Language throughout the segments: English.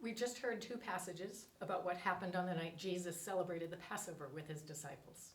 We just heard two passages about what happened on the night Jesus celebrated the Passover with his disciples.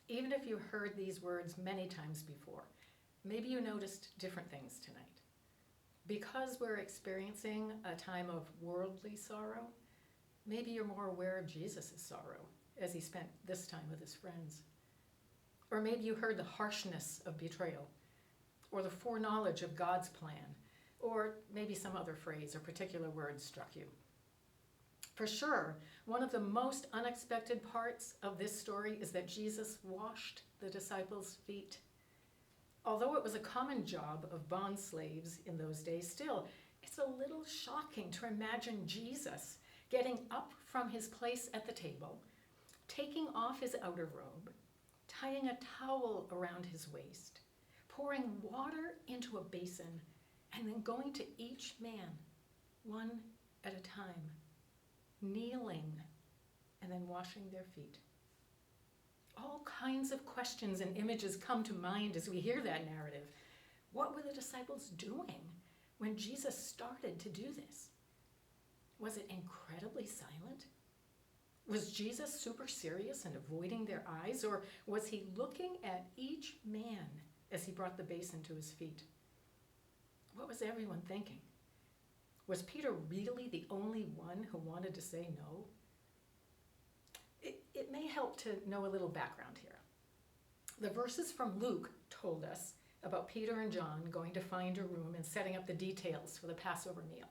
Even if you heard these words many times before, maybe you noticed different things tonight. Because we're experiencing a time of worldly sorrow, maybe you're more aware of Jesus' sorrow as he spent this time with his friends. Or maybe you heard the harshness of betrayal, or the foreknowledge of God's plan, or maybe some other phrase or particular word struck you. For sure, one of the most unexpected parts of this story is that Jesus washed the disciples' feet. Although it was a common job of bond slaves in those days, still, it's a little shocking to imagine Jesus getting up from his place at the table, taking off his outer robe, tying a towel around his waist, pouring water into a basin, and then going to each man, one at a time, kneeling, and then washing their feet. All kinds of questions and images come to mind as we hear that narrative. What were the disciples doing when Jesus started to do this? Was it incredibly silent? Was Jesus super serious and avoiding their eyes, or was he looking at each man as he brought the basin to his feet? What was everyone thinking? Was Peter really the only one who wanted to say no? It may help to know a little background here. The verses from Luke told us about Peter and John going to find a room and setting up the details for the Passover meal.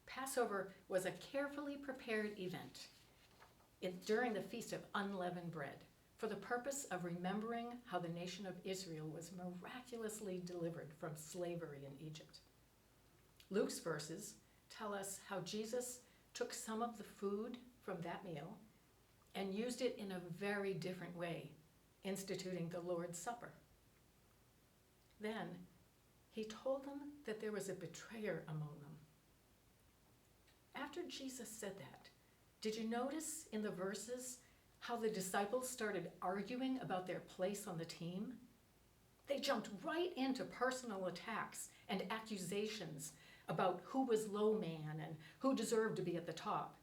Passover was a carefully prepared event during the Feast of Unleavened Bread for the purpose of remembering how the nation of Israel was miraculously delivered from slavery in Egypt. Luke's verses tell us how Jesus took some of the food from that meal and used it in a very different way, instituting the Lord's Supper. Then he told them that there was a betrayer among them. After Jesus said that, did you notice in the verses how the disciples started arguing about their place on the team? They jumped right into personal attacks and accusations about who was low man and who deserved to be at the top.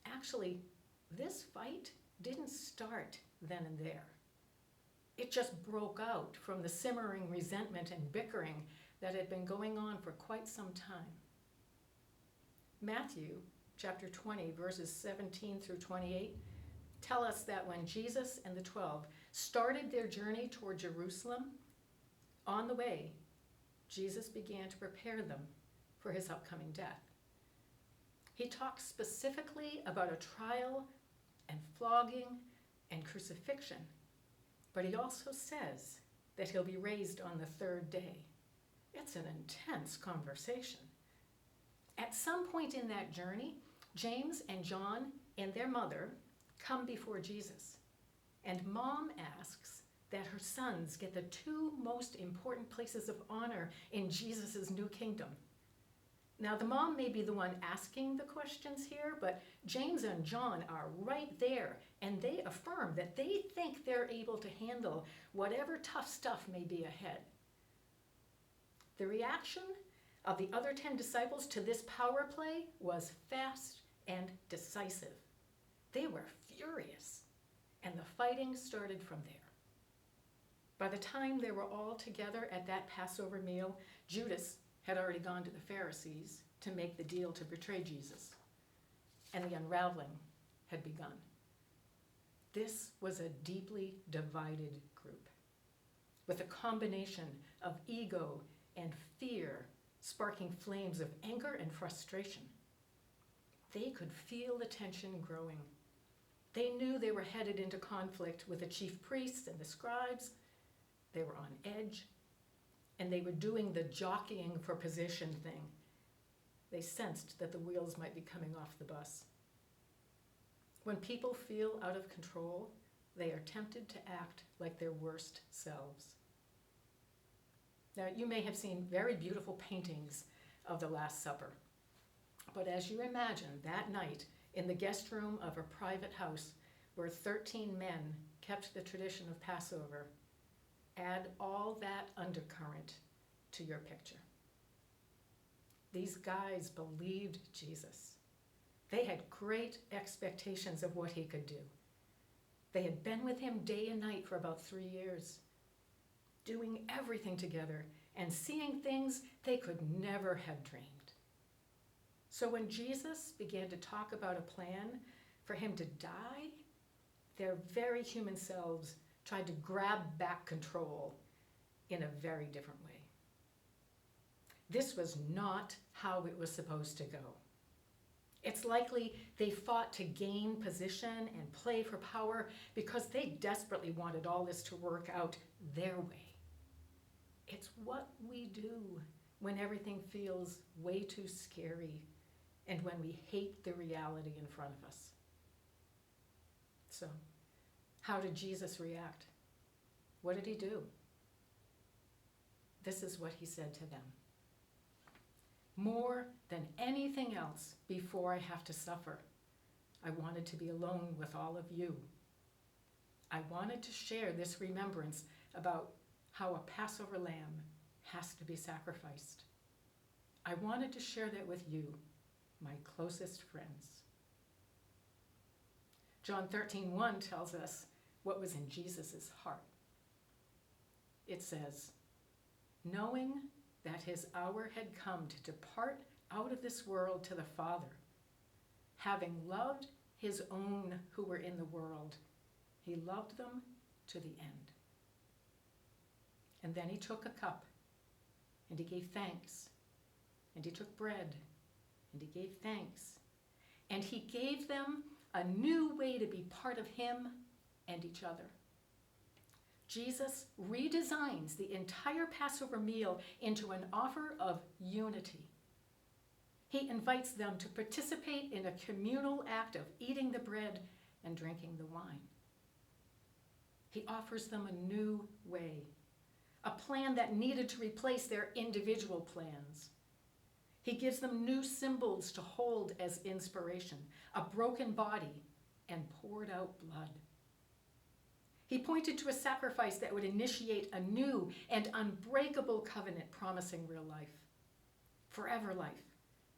Actually, this fight didn't start then and there. It just broke out from the simmering resentment and bickering that had been going on for quite some time. Matthew chapter 20, verses 17 through 28, tell us that when Jesus and the 12 started their journey toward Jerusalem, on the way, Jesus began to prepare them for his upcoming death. He talks specifically about a trial and flogging and crucifixion, but he also says that he'll be raised on the third day. It's an intense conversation. At some point in that journey, James and John and their mother come before Jesus, and Mom asks that her sons get the two most important places of honor in Jesus' new kingdom. Now, the mom may be the one asking the questions here, but James and John are right there, and they affirm that they think they're able to handle whatever tough stuff may be ahead. The reaction of the other 10 disciples to this power play was fast and decisive. They were furious, and the fighting started from there. By the time they were all together at that Passover meal, Judas had already gone to the Pharisees to make the deal to betray Jesus, and the unraveling had begun. This was a deeply divided group, with a combination of ego and fear sparking flames of anger and frustration. They could feel the tension growing. They knew they were headed into conflict with the chief priests and the scribes. They were on edge, and they were doing the jockeying for position thing. They sensed that the wheels might be coming off the bus. When people feel out of control, they are tempted to act like their worst selves. Now, you may have seen very beautiful paintings of the Last Supper, but as you imagine that night in the guest room of a private house where 13 men kept the tradition of Passover, add all that undercurrent to your picture. These guys believed Jesus. They had great expectations of what he could do. They had been with him day and night for about 3 years, doing everything together and seeing things they could never have dreamed. So when Jesus began to talk about a plan for him to die, their very human selves tried to grab back control in a very different way. This was not how it was supposed to go. It's likely they fought to gain position and play for power because they desperately wanted all this to work out their way. It's what we do when everything feels way too scary and when we hate the reality in front of us. So, how did Jesus react? What did he do? This is what he said to them. More than anything else, before I have to suffer, I wanted to be alone with all of you. I wanted to share this remembrance about how a Passover lamb has to be sacrificed. I wanted to share that with you, my closest friends. John 13:1 tells us what was in Jesus' heart. It says, knowing that his hour had come to depart out of this world to the Father, having loved his own who were in the world, he loved them to the end. And then he took a cup, and he gave thanks, and he took bread, and he gave thanks, and he gave them a new way to be part of him and each other. Jesus redesigns the entire Passover meal into an offer of unity. He invites them to participate in a communal act of eating the bread and drinking the wine. He offers them a new way, a plan that needed to replace their individual plans. He gives them new symbols to hold as inspiration, a broken body and poured out blood. He pointed to a sacrifice that would initiate a new and unbreakable covenant promising real life, forever life,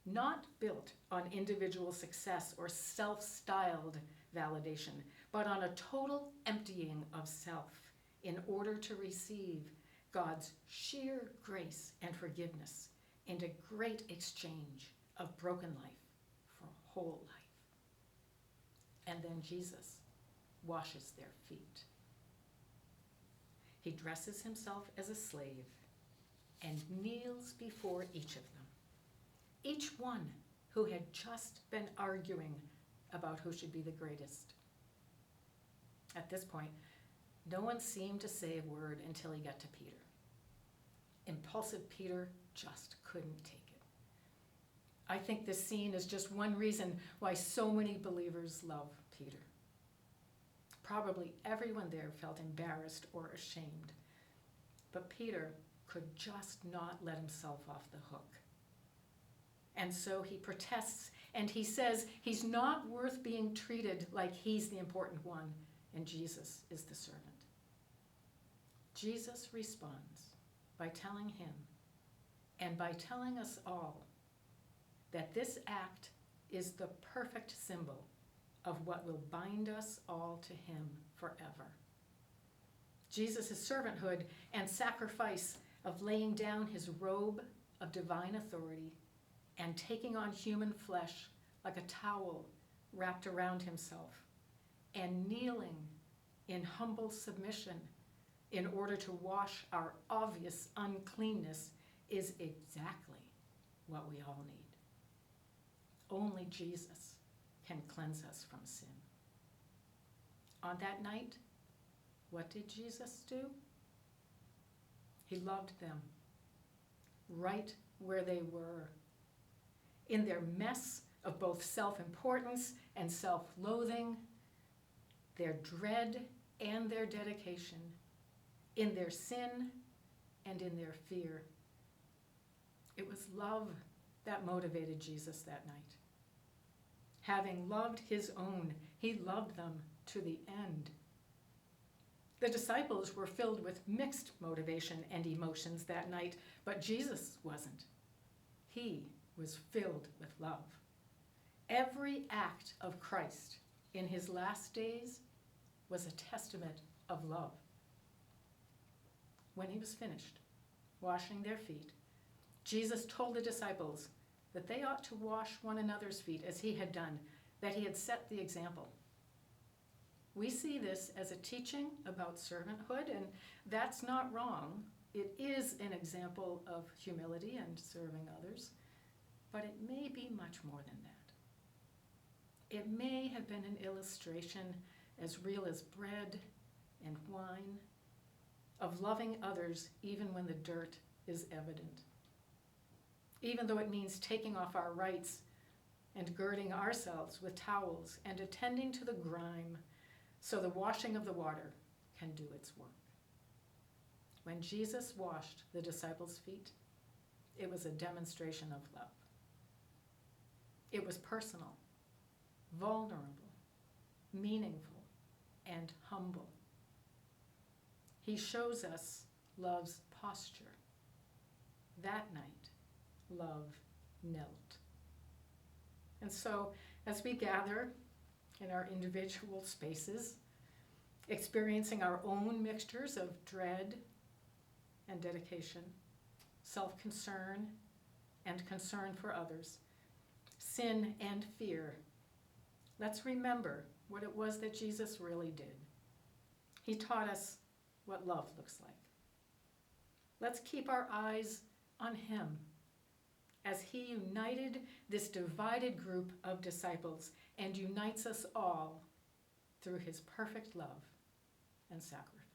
not built on individual success or self-styled validation, but on a total emptying of self in order to receive God's sheer grace and forgiveness in a great exchange of broken life for whole life. And then Jesus washes their feet. He dresses himself as a slave and kneels before each of them, each one who had just been arguing about who should be the greatest. At this point, no one seemed to say a word until he got to Peter. Impulsive Peter just couldn't take it. I think this scene is just one reason why so many believers love Peter. Probably everyone there felt embarrassed or ashamed, but Peter could just not let himself off the hook. And so he protests and he says he's not worth being treated like he's the important one and Jesus is the servant. Jesus responds by telling him and by telling us all that this act is the perfect symbol of what will bind us all to him forever. Jesus' servanthood and sacrifice of laying down his robe of divine authority and taking on human flesh like a towel wrapped around himself and kneeling in humble submission in order to wash our obvious uncleanness is exactly what we all need. Only Jesus can cleanse us from sin. On that night, what did Jesus do? He loved them right where they were, in their mess of both self-importance and self-loathing, their dread and their dedication, in their sin and in their fear. It was love that motivated Jesus that night. Having loved his own, he loved them to the end. The disciples were filled with mixed motivation and emotions that night, but Jesus wasn't. He was filled with love. Every act of Christ in his last days was a testament of love. When he was finished washing their feet, Jesus told the disciples that they ought to wash one another's feet as he had done, that he had set the example. We see this as a teaching about servanthood, and that's not wrong. It is an example of humility and serving others, but it may be much more than that. It may have been an illustration as real as bread and wine of loving others even when the dirt is evident. Even though it means taking off our rights and girding ourselves with towels and attending to the grime so the washing of the water can do its work. When Jesus washed the disciples' feet, it was a demonstration of love. It was personal, vulnerable, meaningful, and humble. He shows us love's posture. That night, love knelt. And so, as we gather in our individual spaces, experiencing our own mixtures of dread and dedication, self-concern and concern for others, sin and fear, let's remember what it was that Jesus really did. He taught us what love looks like. Let's keep our eyes on him as he united this divided group of disciples and unites us all through his perfect love and sacrifice.